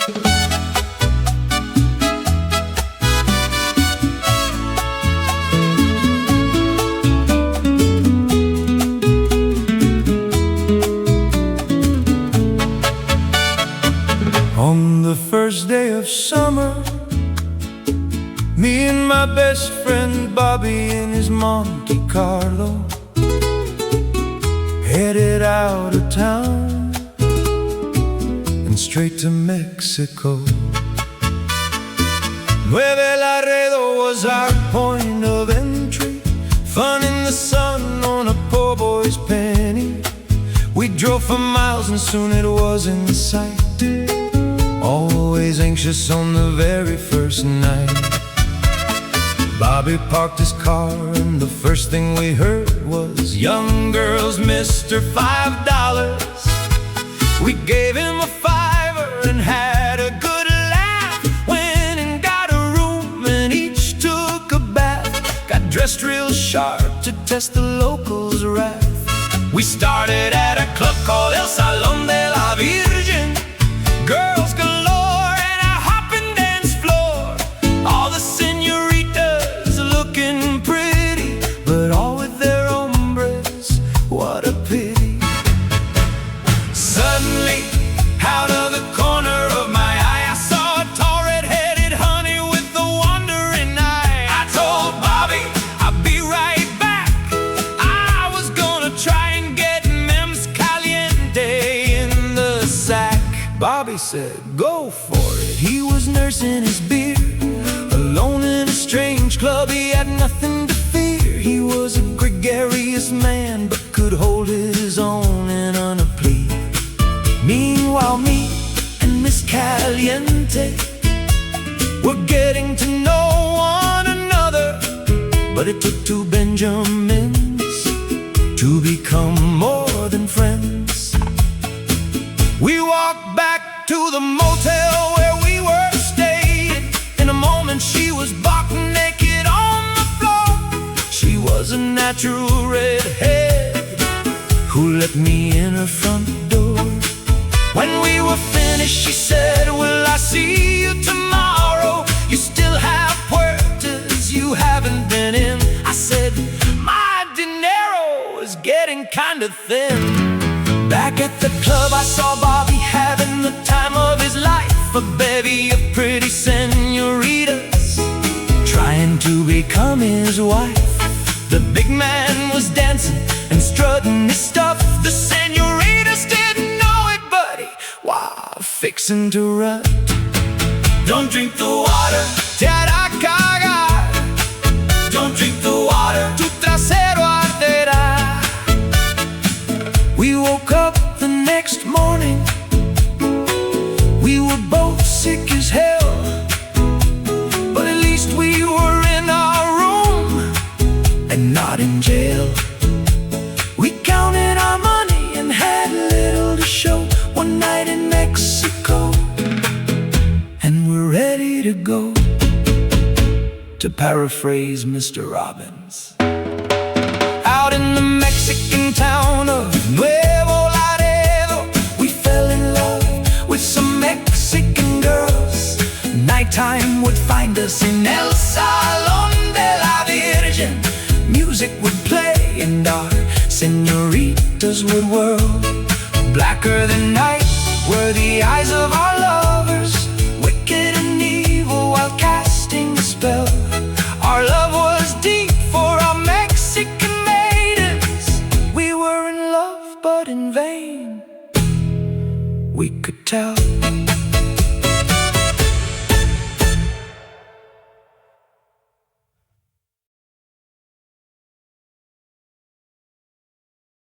On the first day of summer, me and my best friend Bobby in his Monte Carlo headed out of town and straight to Mexico. Nueve Laredo was our point of entry, fun in the sun on a poor boy's penny. We drove for miles and soon it was in sight, always anxious on the very first night. Bobby parked his car and the first thing we heard was young girls, Mr. $5. We gave him a $5 and had a good laugh. Went and got a room and each took a bath. Got dressed real sharp to test the locals' wrath. We started at a club called El Salón de la Virgen. Girls galore and a hopping dance floor. All the senoritas looking pretty, but all with their hombres, what a pity. Suddenly, out of the corner of my eye, I saw a tall red-headed honey with a wandering eye. I told Bobby I'd be right back. I was gonna try and get Mems Caliente in the sack. Bobby said, go for it. He was nursing his beer, alone in a strange club. He had nothing to fear. He was a gregarious man, but could hold his own in on a plea. Meanwhile, me and Miss Caliente were getting to know one another, but it took two Benjamins to become more than friends. We walked back to the motel where we were staying. In a moment she was buck naked on the floor. She was a natural redhead who let me in her front door. When we were finished she said, will I see you tomorrow? You still have puertas you haven't been in. I said, my dinero is getting kinda thin. Back at the club I saw Bobby having the time of his life. A bevy of pretty senoritas trying to become his wife. The big man was dancing and strutting his stuff. The senoritas didn't know it, but he was fixing to rut. Don't drink the water, te hará cagar. Don't drink the water, tu trasero arderá. We woke up the next morning, we were both sick as hell, but at least we were in our room and not in jail. We counted our money and had little to show. One night in Mexico, and we're ready to go. To paraphrase Mr. Robbins, out in the Mexican town of Nuevo Laredo, we fell in love with some Mexican girls. Nighttime would find us in El Salón de la Virgen. Music would play and our senoritas would whirl. Blacker than night were the eyes of our lovers, wicked and evil while casting a spell. Our love was deep for our Mexican maidens. We were in love but in vain, we could tell.